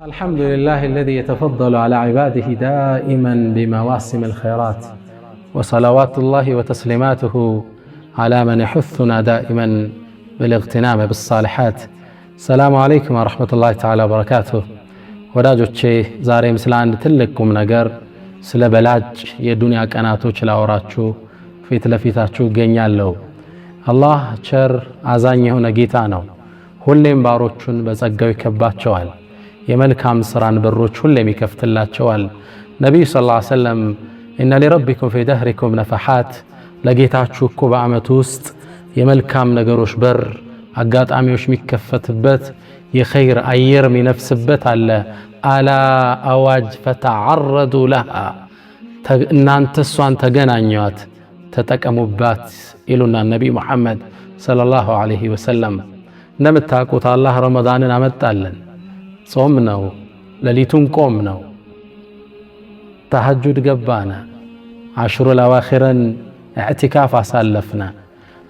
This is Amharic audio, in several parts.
الحمد لله الذي يتفضل على عباده دائما بمواسم الخيرات، وصلوات الله وتسليماته على من يحثنا دائما بالاغتنام بالصالحات. السلام عليكم ورحمة الله تعالى وبركاته. ወዳጆቼ ዛሬም ስለ አንድ ትልቅ ቁም ነገር ስለ በላጭ የዱንያ ቀናቶች ላወራችሁ ፊት ለፊታችሁ እገኛለሁ። አላህ ቸር አዛኝ የሆነ ጌታ ነው። ሁሌም ባሮቹን በጸጋው ይከባቸዋል። የመልካም ስራን በሮች ሁሌም ይከፍትላቸዋል። ነብዩ ሰለላሁ ዐለይሂ ወሰለም ኢነ ሊረቢኩም ፊ ደህሪኩም ነፈሓት፣ ለጌታችሁ እኮ በአመቱ ውስጥ የመልካም ነገሮች በር አጋጣሚዎች የሚከፈትበት የኸይር አየር የሚነፍስበት አለ። አላ አዋጅ ፈተዓረዱ ለሃ፣ እናንተ እሷን ተገናኟት ተጠቀሙባት ይሉና ነቢይ ሙሐመድ ሰለላሁ ዐለይሂ ወሰለም። እንደምታውቁት አላህ ረመዳንን አመጣለን። ጾም ነው፣ ሌሊቱን ቆም ነው፣ ተሐጁድ ገባና፣ አሽሩል አዋኺርን ኢዕቲካፍ አሳለፍና፣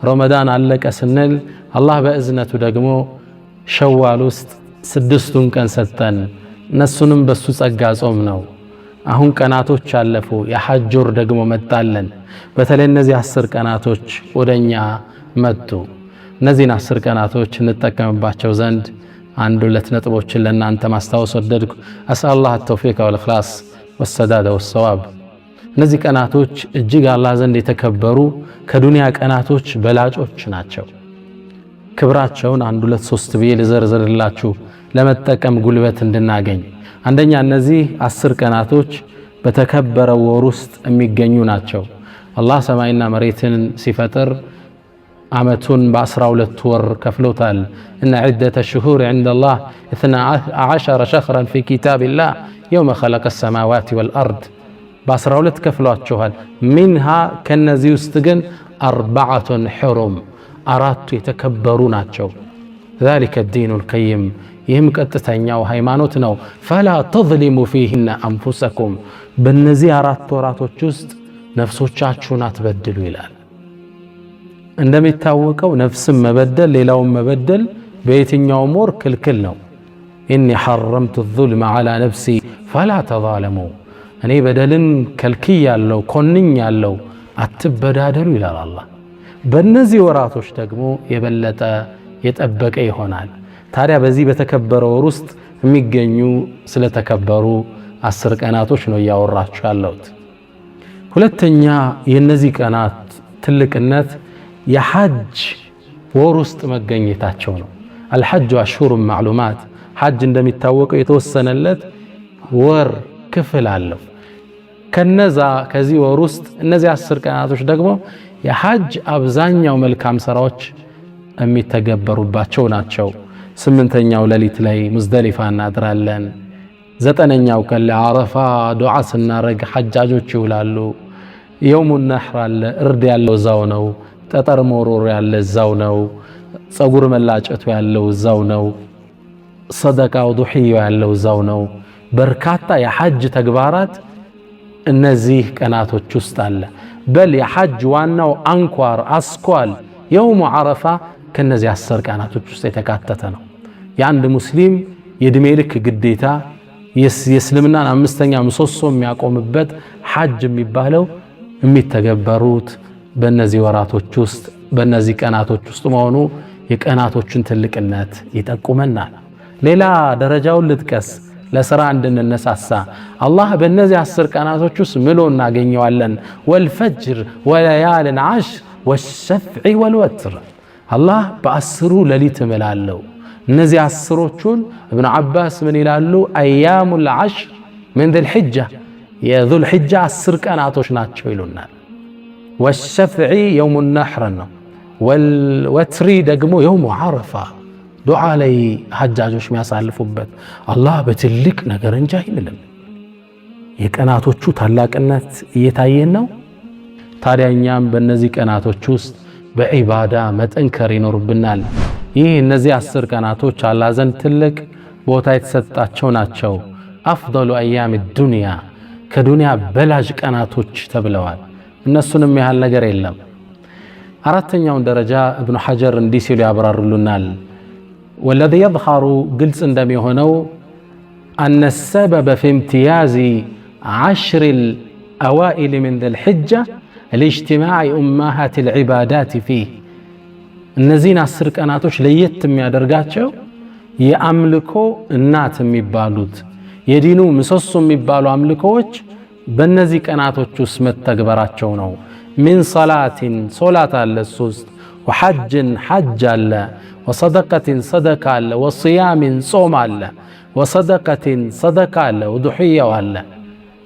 ረመዳን አለቀ ስንል አላህ በእዝነቱ ደግሞ ሸዋል ውስጥ 6ቱን ቀን ሰጠን። እነሱንም በሱ ጸጋ ጾም ነው። አሁን ቀናቶች አለፉ፣ የሐጅ ወር ደግሞ መጣለን። በተለይ እነዚህ 10 ቀናቶች ወደኛ መጡ። እነዚህን 10 ቀናቶች እንጠቀምባቸው ዘንድ አንድ ሁለት ነጥቦችን ለእናንተ ማስታወስ ወደድኩ። አስአላህ ተውፊቅ ወልኢኽላስ ወሰዳድ ወሰዋብ። እነዚህ ቀናቶች እጅግ አላህ ዘንድ የተከበሩ ከዱንያ ቀናቶች በላጮች ናቸው። ክብራቸውን አንድ ሁለት ሶስት ብዬ ልዘርዝርላችሁ ለመጠቀም ጉልበት እንድናገኝ። አንደኛ እነዚህ 10 ቀናቶች በተከበረው ወር ውስጥ የሚገኙ ናቸው። አላህ ሰማይና መሬትን ሲፈጥር ዓመቱን በ12 ወር ከፍሎታል። እነ ዒደተ ሽሁር ዐንደላህ 12 ሸህረን ፊ ኪታቢላህ የውመ ኸለቀ ሰማዋት ወልአርድ፣ በ12 ከፍሏቸዋል። ሚንሃ ከነዚህ ውስጥ ግን 4 ሑሩም፣ 4ቱ የተከበሩ ናቸው። ዛሊከ ዲኑል ቀይም፣ ይህም ቀጥተኛው ሃይማኖት ነው። ፈላ ተዝሊሙ ፊሂነ አንፉሰኩም፣ በእነዚህ 4 ወራቶች ውስጥ ነፍሶቻችሁን አትበድሉ ይላል። እንደሚታወቀው ነፍስን መበደል ሌላውን መበደል በየትኛውም ወር ክልክል ነው። ኢኒ ሐረምቱ ዙልመ ዐላ ነፍሲ ፈላ ተዛለሙ፣ እኔ በደልን ከልክያለሁ ኮንኛለሁ፣ አትበዳደሉ ይላል አላህ። በእነዚህ ወራቶች ደግሞ የበለጠ የጠበቀ ይሆናል። ታዲያ በዚህ በተከበረ ወር ውስጥ የሚገኙ ስለተከበሩ 10 ቀናቶች ነው እያወራችሁ ያለሁት። ሁለተኛ የእነዚህ ቀናት ትልቅነት የሐጅ ወር ውስጥ መገኘታቸው ነው። አልሐጁ አሽሁሩን ማዕሉማት፣ ሐጅ እንደሚታወቀው የተወሰነለት ወር ክፍል አለው። ከዚህ ወር ውስጥ እነዚህ 10 ቀናቶች ደግሞ የሐጅ አብዛኛው መልካም ስራዎች የሚተገበሩባቸው ናቸው። 8ኛው ሌሊት ላይ ሙዝደሊፋ እናድራለን። 9ኛው ቀን ለዓረፋ ዱዓ ስናረግ ሐጃጆች ይውላሉ። የውሙ ነሕር አለ፣ እርድ ያለው እዛው ነው። ጠጠር መወርወር ያለ እዛው ነው። ፀጉር መላጨቱ ያለው እዛው ነው። ሰደቃው ዱሕያው ያለው እዛው ነው። በርካታ የሐጅ ተግባራት እነዚህ ቀናቶች ውስጥ አለ። በል የሐጅ ዋናው አንኳር አስኳል የውሙ ዓረፋ ከነዚህ 10 ቀናቶች ውስጥ የተካተተ ነው። የአንድ ሙስሊም የዕድሜ ልክ ግዴታ የእስልምናን 5ኛ ምሰሶ የሚያቆምበት ሐጅ የሚባለው የሚተገበሩት በእነዚህ ወራቶች ውስጥ በእነዚህ ቀናቶች ውስጥ መሆኑ የቀናቶችን ትልቅነት ይጠቁመናል። ሌላ ደረጃውን ልጥቀስ ለሥራ እንድንነሳሳ። አላህ በእነዚህ 10 ቀናቶች ውስጥ ምሎ እናገኘዋለን። ወልፈጅር ወለያልን ዓሽር ወሸፍዒ ወልወትር፣ አላህ በ10ሩ ሌሊት እምላለሁ። እነዚህ 10ሮቹን እብኑ ዓባስ ምን ይላሉ? አያሙል ዓሽር ምን ዙልሒጃ፣ የዙልሒጃ 10 ቀናቶች ናቸው ይሉናል። ወሸፍዒ የውሙ ነሕር ነው። ወልወትሪ ደግሞ የውሙ ዓረፋ ዱዓ ላይ ሐጃጆች የሚያሳልፉበት። አላህ በትልቅ ነገር እንጂ አይልም። የቀናቶቹ ታላቅነት እየታየን ነው። ታዲያ እኛም በእነዚህ ቀናቶች ውስጥ በዒባዳ መጠንከር ይኖርብናል። ይህ እነዚህ 10 ቀናቶች አላህ ዘንድ ትልቅ ቦታ የተሰጣቸው ናቸው። አፍደሉ አያም ዱንያ፣ ከዱንያ በላጭ ቀናቶች ተብለዋል። እነሱንም ያህል ነገር የለም። 4ኛውን ደረጃ እብኑ ሐጀር እንዲህ ሲሉ ያብራሩልናል። ወለዚ የዝሀሩ ግልጽ እንደሚሆነው أن السبب في امتياز 10 الأوائل من ذي الحجة لاجتماع أمهات العبادات فيه እነዚህን 10 ቀናቶች ለየት የሚያደርጋቸው የአምልኮ እናት የሚባሉት የዲኑ ምሰሶ የሚባሉ አምልኮዎች በእነዚህ ቀናቶች ውስጥ መተግበራቸው ነው። من صلاة صلاة አለ 3 وحج حج አለ وصدقة صدقة አለ وصيام ጾም አለ وصدقة صدقة አለ وضحية አለ።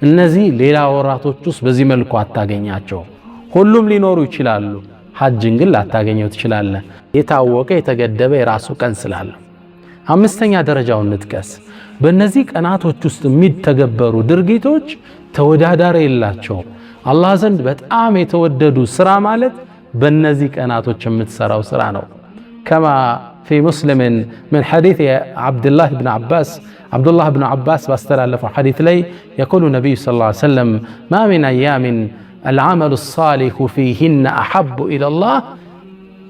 እነዚህ ሌላ ወራቶች ውስጥ በዚህ መልኩ አታገኛቸው። ሁሉም ሊኖሩ ይችላሉ። ሐጅን ግን ላታገኘው ትችላለህ። የታወቀ የተገደበ የራሱ ቀን ስላለ። አምስተኛ ደረጃውን እንጥቀስ። በእነዚህ ቀናቶች ውስጥ የሚተገበሩ ድርጊቶች ተወዳዳሪ የላቸውም። አላህ ዘንድ በጣም የተወደዱ ስራ ማለት በእነዚህ ቀናቶች የምትሰራው ስራ ነው። ከማ في مسلم من حديث عبد الله بن عباس باستلالف حديث لي يقول النبي صلى الله عليه وسلم ما من أيام العمل الصالح فيهن أحب إلى الله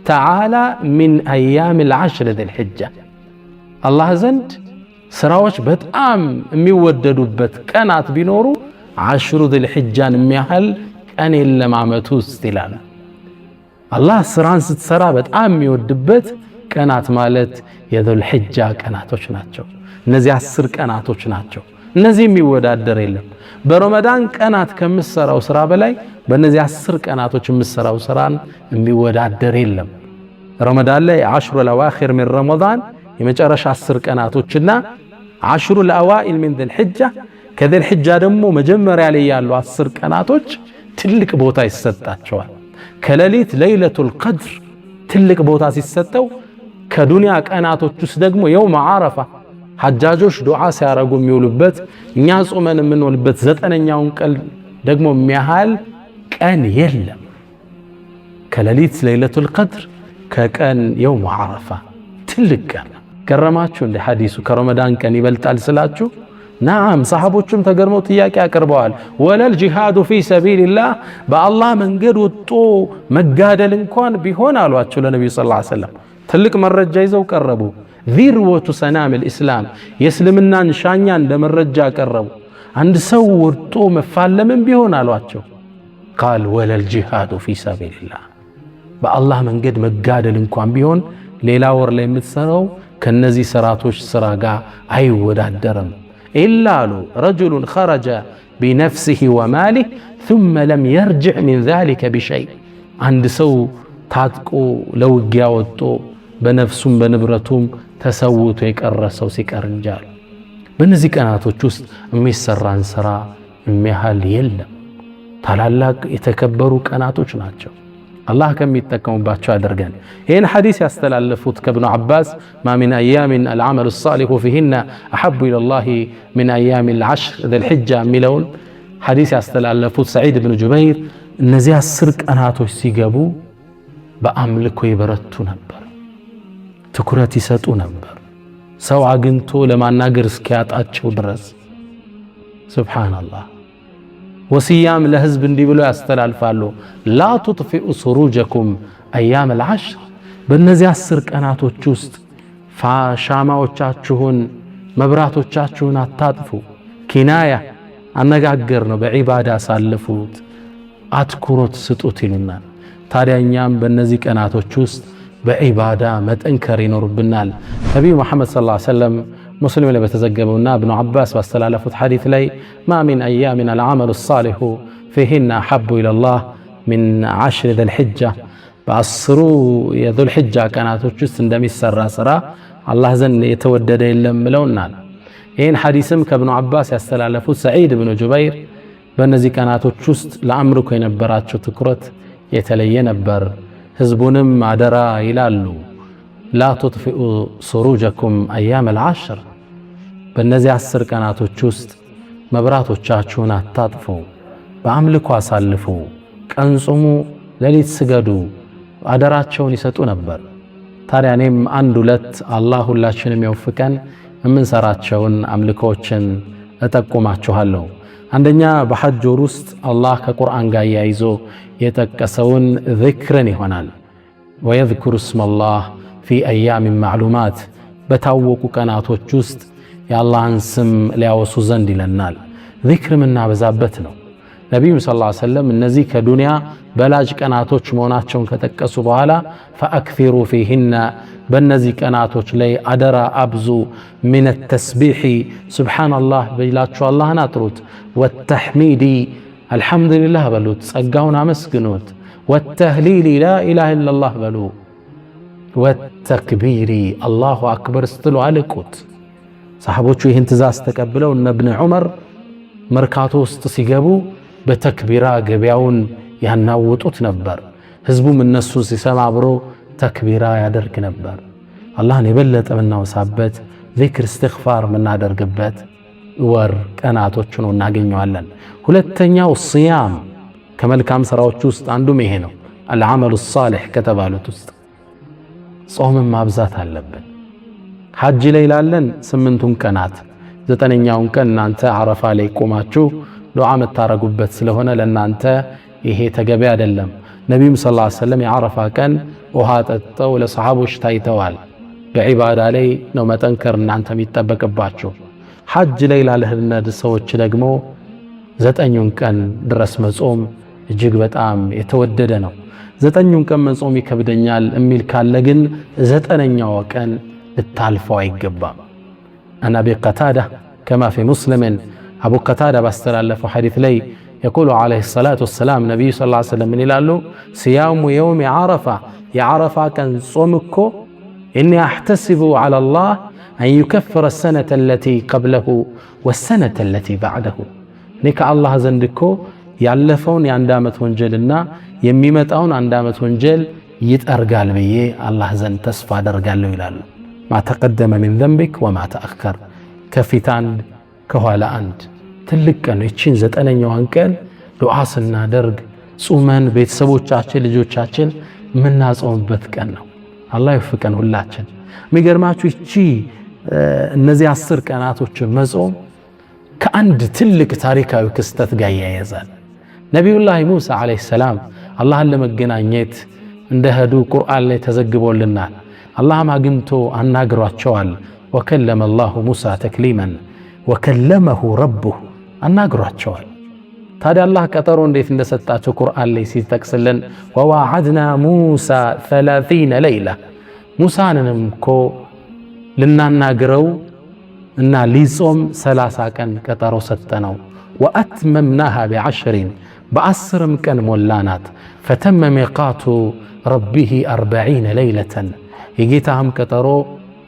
تعالى من أيام العشر ذي الحجة الله زند سراوش بتأم ميوددوبت كانت بنورو 10 ذي الحجة ميحل كان إلا ما متوس تلال الله سران ستسرا بتأم ميوددوبت كانت مالت يذو الحجة كانتوش ناتشو نزي 10 كانتوش ناتشو نزي ميودادر يلم برمضان كانت ከምሰራው ስራ በላይ በእነዚህ 10 ቀናቶች የምሰራው ስራን የሚወዳደር የለም። ረመዳን ላይ 10 الأواخر من رمضان የመጨረሻ 10 ቀናቶችና 10 الأوائل من ذي الحجة ከذي الحجة ደግሞ መጀመሪያ ላይ ያሉ 10 ቀናቶች ትልቅ ቦታ ይሰጣቸዋል። ከሌሊት ለይለቱል ቀድር ትልቅ ቦታ ሲሰጠው ከዱንያ ቀናቶች ውስጥ ደግሞ የውም ዓረፋ ሐጃጆች ዱዓ ሲያረጉ የሚውሉበት እኛ ጾመን የምንውልበት 9ኛውን ቀን ደግሞ የሚያህል ቀን የለም። ከሌሊት ለይለቱል ቀድር ከቀን የውም ዓረፋ ትልቅ ቀን ገረማችሁ እንደ ሐዲሱ ከረመዳን ቀን ይበልጣል ስላችሁ ናም ሰሃቦቹም ተገርመው ጥያቄ አቀርበዋል። ወለል ጂሃዱ ፊ ሰቢልላህ በአላህ መንገድ ወጥቶ መጋደል እንኳን ቢሆን አሏቸው ለነብዩ ሰለላሁ ዐለይሂ ወሰለም ትልቅ መረጃ ይዘው ቀረቡ። ذروة سنام الإسلام يسلمنا نشانيا عند مرجع قرب عند سو ورطو مفالمن بيهون አሏቸው قال ولا الجهاد في سبيل الله بالله من قد مقادل እንኳን ቢሆን ሌላ ወር ላይ የምትሰራው ከነዚህ ስራቶች ስራ ጋር አይወዳደርም إلا رجل خرج بنفسه وماله ثم لم يرجع من ذلك بشيء عند سو ታጥቆ ለውጊያ ወጥቶ በነፍሱም በንብረቱም ተሰውቶ የቀረሰው ሲቀር እንጃል። በእነዚህ ቀናቶች ውስጥ የሚሰራን ስራ የሚያህል የለም። ታላላቅ የተከበሩ ቀናቶች ናቸው። አላህ ከሚጠቀሙባቸው ያደርገን። ይህን ሐዲስ ያስተላለፉት ከብኑ ዓባስ ማ ሚን አያሚን አልዓመሉ ሳሊሑ ፊሂነ አሐቡ ኢለላሂ ሚን አያሚ ልዓሽር ዘልሕጃ የሚለውን ሐዲስ ያስተላለፉት ሰዒድ ብን ጁበይር እነዚህ 10 ቀናቶች ሲገቡ በአምልኮ ይበረቱ ነበር፣ ትኩረት ይሰጡ ነበር፣ ሰው አግኝቶ ለማናገር እስኪያጣቸው ድረስ። ሱብሃንአላህ። ወሲያም ለህዝብ እንዲህ ብለው ያስተላልፋሉ ላ ቱጥፊኡ ሱሩጀኩም አያም العشر በእነዚህ 10 ቀናቶች ውስጥ ሻማዎቻችሁን መብራቶቻችሁን አታጥፉ። ኪናያ አነጋገር ነው፣ በዒባዳ ሳልፉት አትኩሮት ስጡት ይሉናል። ታዲያ እኛም በእነዚህ ቀናቶች ውስጥ በዒባዳ መጠንከር ይኖርብናል። ነቢዩ መሐመድ ሰለላሁ ዐለይሂ ወሰለም ሙስሊም ላይ በተዘገበውና ኢብኑ ዓባስ ባስተላለፉት ሐዲስ ላይ ማ ሚን አያሚን አልዓመሉ ሳሊሑ ፊሂነ አሐቡ ኢለላህ ሚን 10 ዘልሕጃ በ10 የዙልሕጃ ቀናቶች ውስጥ እንደሚሰራ ስራ አላህ ዘንድ የተወደደ የለም ብለውናል። ይህን ሐዲስም ከኢብኑ ዓባስ ያስተላለፉት ሰዒድ ብን ጁበይር በእነዚህ ቀናቶች ውስጥ ለአምልኮ የነበራቸው ትኩረት የተለየ ነበር። ህዝቡንም አደራ ይላሉ ላ ቱጥፊኡ ሱሩጀኩም አያም العشر በእነዚህ 10 ቀናቶች ውስጥ መብራቶቻችሁን አታጥፉ፣ በአምልኮ አሳልፉ፣ ቀን ጾሙ፣ ሌሊት ስገዱ አደራቸውን ይሰጡ ነበር። ታዲያ እኔም 1-2 አላህ ሁላችንም ይወፍቀን የምንሰራቸውን አምልኮችን እጠቁማችኋለሁ። አንደኛ በሐጅ ወር ውስጥ አላህ ከቁርአን ጋር ያይዞ የጠቀሰውን ዚክርን ይሆናል። ወየዝኩሩ እስመላህ ፊ አያሚን ማዕሉማት በታወቁ ቀናቶች ውስጥ የአላህን ስም ሊያወሱ ዘንድ ይለናል። ዚክር የምናበዛበት ነው። ነቢዩ ሰለላሁ ዐለይሂ ወሰለም እነዚህ ከዱንያ በላጭ ቀናቶች መሆናቸውን ከጠቀሱ በኋላ ፈአክሲሩ ፊሂነ በእነዚህ ቀናቶች ላይ አደራ አብዙ ሚነ ተስቢሒ ሱብሓነላህ ብላችሁ አላህን አጥሩት፣ ወተሕሚዲ አልሐምዱሊላህ በሉት ጸጋውን አመስግኑት፣ ወተህሊሊ ላኢላሃ ኢለላህ በሉ፣ ወተክቢሪ አላሁ አክበር ስትሉ አልቁት። ሰሓቦቹ ይህን ትእዛዝ ተቀብለው እነ እብን ዑመር መርካቶ ውስጥ ሲገቡ በተክቢራ ገበያውን ያናውጡት ነበር። ህዝቡም እነሱ ሲሰማ አብሮ ተክቢራ ያደርግ ነበር። አላህን የበለጠ የምናወሳበት ዚክር እስትግፋር የምናደርግበት ወር ቀናቶች ነው እናገኘዋለን። ሁለተኛው ሲያም ከመልካም ስራዎች ውስጥ አንዱም ይሄ ነው። አልዓመሉ ሷሊሕ ከተባሉት ውስጥ ጾምን ማብዛት አለብን። ሐጅ ላይ ላለን 8ቱን ቀናት 9ኛውን ቀን እናንተ አረፋ ላይ ቆማችሁ ዱዓ የምታረጉበት ስለሆነ ለእናንተ ይሄ ተገቢ አይደለም። ነቢዩም ሰለላሁ ዐለይሂ ወሰለም የአረፋ ቀን ውሃ ጠጥተው ለሰሓቦች ታይተዋል። በዒባዳ ላይ ነው መጠንከር እናንተ የሚጠበቅባችሁ። ሐጅ ላይ ላልህነድ ሰዎች ደግሞ 9ኙን ቀን ድረስ መጾም እጅግ በጣም የተወደደ ነው። 9ኙን ቀን መጾም ይከብደኛል የሚል ካለ ግን 9ኛው ቀን ልታልፈው አይገባም። አን አቢ ቀታዳ ከማ ፊ ሙስሊምን አቡ ቀታዳ ባስተላለፈው ሐዲት ላይ የቁሉ ዓለይሂ ሰላቱ ወሰላም ነቢዩ ሰለላሁ ዐለይሂ ወሰለም ምን ይላሉ? ሲያሙ የውም ዓረፋ የዓረፋ ቀን ጾም እኮ ኢኒ አሕተሲቡ ዐለላህ አን ዩከፍረ ሰነተ ለቲ ቀብለሁ ወሰነተ ለቲ ባዕደሁ እኔ ከአላህ ዘንድ እኮ ያለፈውን የ1 ዓመት ወንጀልና የሚመጣውን 1 ዓመት ወንጀል ይጠርጋል ብዬ አላህ ዘንድ ተስፋ አደርጋለሁ ይላሉ። ማ ተቀደመ ሚን ዘንቢክ ወማ ተአኸር ከፊት አንድ ከኋላ አንድ ትልቅ ቀን ነው። ይቺን 9ኛዋን ቀን ዱዓ ስናደርግ ጾመን ቤተሰቦቻችን ልጆቻችን የምናጾምበት ቀን ነው። አላህ ይወፍቀን ሁላችን። የሚገርማችሁ ይቺ እነዚህ 10 ቀናቶችን መጾም ከአንድ ትልቅ ታሪካዊ ክስተት ጋር ያያዛል። ነቢዩላህ ሙሳ ዓለይሂ ሰላም አላህን ለመገናኘት እንደሄዱ ቁርአን ላይ ተዘግቦልናል። አላህም አግኝቶ አናግሯቸዋል። ወከለመ አላሁ ሙሳ ተክሊመን ወከለመሁ ረቡሁ አናግሯቸዋል። ታዲያ አላህ ቀጠሮ እንዴት እንደሰጣቸው ቁርአን ላይ ሲጠቅስልን ወዋዓድና ሙሳ 30 ለይላ ሙሳንንም እኮ ልናናግረው እና ሊጾም 30 ቀን ቀጠሮ ሰጠነው። ወአትመምናሃ ቢዐሽሪን በ10ም ቀን ሞላናት። ፈተመ ሚቃቱ ረቢሂ 40 ለይለተን የጌታህም ቀጠሮ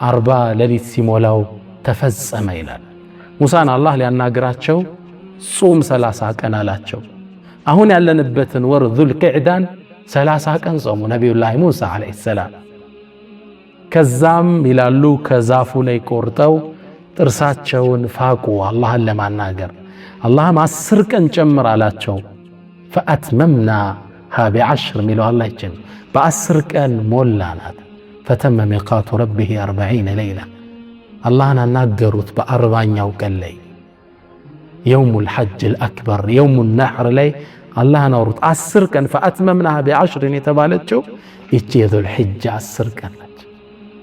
40 ሌሊት ሲሞላው ተፈጸመ ይላል። ሙሳን አላህ ሊያናግራቸው ጾም 30 ቀን አላቸው። አሁን ያለንበትን ወር ዙልቂዕዳን 30 ቀን ጾሙ ነቢዩላህ ሙሳ ዓለይሂ ሰላም። ከዛም ይላሉ ከዛፉ ላይ ቆርጠው ጥርሳቸውን ፋቁ አላህን ለማናገር። አላህም 10 ቀን ጨምር አላቸው። ፈአትመምናሃ ቢዐሽር ሚለው አላህ ይችል በ10 ቀን ሞላናት። ፈተመ ሚቃቱ ረቢሂ 40 ለይላ አላህን አናገሩት በ40ኛው ቀን ላይ የውሙል ሐጅል አክበር የውሙል ነሕር ላይ አላህን አወሩት 10 ቀን። ፈአትመምናሃ ቢዐሽርን የተባለችው ይቺ የዙል ሒጃ 10 ቀን ነች።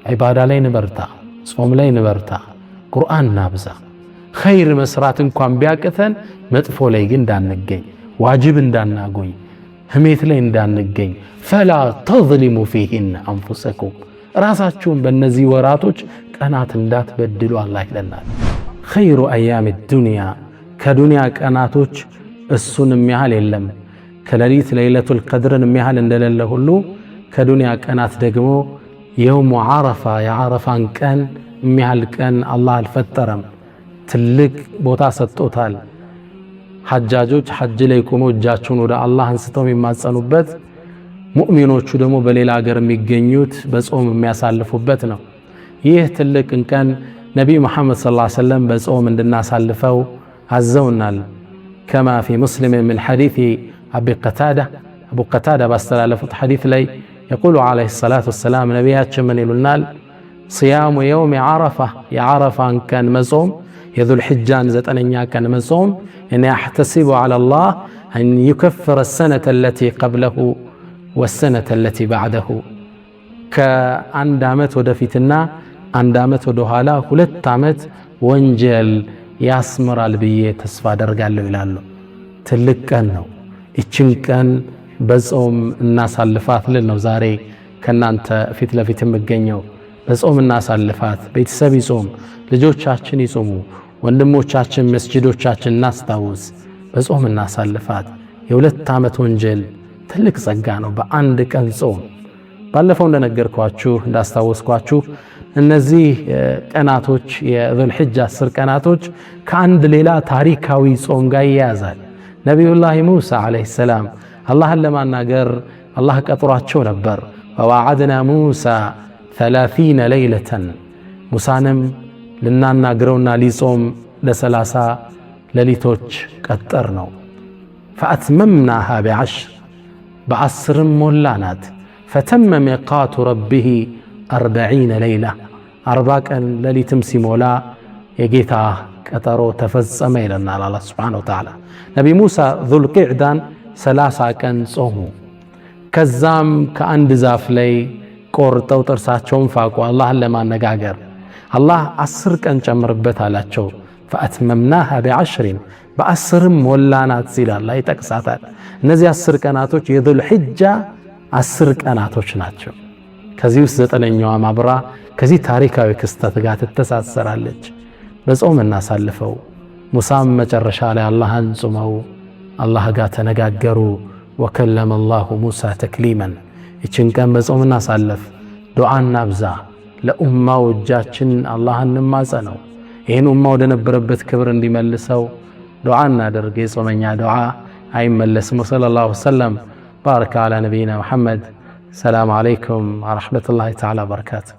ዒባዳ ላይ ንበርታ፣ ጾም ላይ ንበርታ፣ ቁርአን ናብዛ። ኸይር መስራት እንኳን ቢያቅተን መጥፎ ላይ ግን እንዳንገኝ፣ ዋጅብ እንዳናጎኝ፣ ህሜት ላይ እንዳንገኝ። ፈላ ተዝሊሙ ፊሂን አንፉሰኩም ራሳችሁን በእነዚህ ወራቶች ቀናት እንዳትበድሉ አላህ ይለናል። ኸይሩ አያም ዱንያ ከዱንያ ቀናቶች እሱን የሚያህል የለም። ከሌሊት ለይለቱል ቀድርን የሚያህል እንደሌለ ሁሉ ከዱንያ ቀናት ደግሞ የውሙ ዓረፋ የዓረፋን ቀን የሚያህል ቀን አላህ አልፈጠረም። ትልቅ ቦታ ሰጥቶታል። ሐጃጆች ሐጅ ላይ ቆመው እጃቸውን ወደ አላህ አንስተው የሚማጸኑበት፣ ሙእሚኖቹ ደግሞ በሌላ ሀገር የሚገኙት በጾም የሚያሳልፉበት ነው። ይህ ትልቅ ቀን ነቢዩ መሐመድ ሰለላሁ ዐለይሂ ወሰለም በጾም እንድናሳልፈው አዘውናል። ከማ ፊ ሙስሊም ምን ሐዲስ አቢ ቀታዳ ባስተላለፉት ሐዲስ ላይ የቁሉ ዐለይሂ ሰላቱ ወሰላም ነቢያችን ምን ይሉናል? ሲያሙ የውም ዓረፋ የዓረፋን ቀን መጾም የዙል ሒጃን 9ኛ ቀን መጾም እኔ አሕተሲቡ ዐለላህ አን ዩከፍረ ሰነተ ለቲ ቀብለሁ ወሰነተ ለቲ ባዕደሁ ከ1 ዓመት ወደፊትና 1 ዓመት ወደ ኋላ 2 ዓመት ወንጀል ያስምራል ብዬ ተስፋ አደርጋለሁ ይላሉ። ትልቅ ቀን ነው። እችን ቀን በጾም እናሳልፋት ልል ነው ዛሬ ከናንተ ፊት ለፊት የምገኘው። በጾም እናሳልፋት። ቤተሰብ ይጾም፣ ልጆቻችን ይጾሙ፣ ወንድሞቻችን መስጂዶቻችን እናስታውስ። በጾም እናሳልፋት። የ2 ዓመት ወንጀል ትልቅ ጸጋ ነው በአንድ ቀን ጾም። ባለፈው እንደነገርኳችሁ እንዳስታወስኳችሁ እነዚህ ቀናቶች የዙል ሒጃ 10 ቀናቶች ከአንድ ሌላ ታሪካዊ ጾም ጋር ይያዛል። ነቢዩላህ ሙሳ ዓለይሂ ሰላም አላህን ለማናገር አላህ ቀጥሯቸው ነበር። ወዋዓድና ሙሳ 30 ለይለተን ሙሳንም ልናናግረውና ሊጾም ለ30 ሌሊቶች ቀጠር ነው። ፈአትመምናሃ ب10 በ10 ሞላናት። ፈተመ ሚቃቱ ረቢህ 40 ለይላ 40 ቀን ሌሊትም ሲሞላ የጌታ ቀጠሮ ተፈጸመ ይለናል አላህ ሱብሓነሁ ወተዓላ። ነቢ ሙሳ ዙል ቂዕዳን 30 ቀን ጾሙ። ከዛም ከአንድ ዛፍ ላይ ቆርጠው ጥርሳቸውን ፋቁ አላህን ለማነጋገር። አላህ 10 ቀን ጨምርበት አላቸው። ፈአትመምናሃ ب10 በ10 ሞላናት ሲል አላህ ይጠቅሳታል። እነዚህ 10 ቀናቶች የዙል ሒጃ 10 ቀናቶች ናቸው። ከዚህ ውስጥ 9ኛዋ ማብራ ከዚህ ታሪካዊ ክስተት ጋር ትተሳሰራለች። በጾም እናሳልፈው። ሙሳም መጨረሻ ላይ አላህን ጾመው አላህ ጋር ተነጋገሩ። ወከለመ አላሁ ሙሳ ተክሊመን። ይችን ቀን በጾም እናሳልፍ። ዱዓ እናብዛ። ለኡማው እጃችን አላህን እንማጸነው። ይህን ኡማ ወደ ነበረበት ክብር እንዲመልሰው ዱዓ እናደርግ። የጾመኛ ዱዓ አይመለስም። ወሰለላሁ ወሰለም ባረከ ዐላ ነቢይና ሙሐመድ። ሰላም ዓለይኩም ወረሕመቱላሂ ተዓላ ወበረካቱ።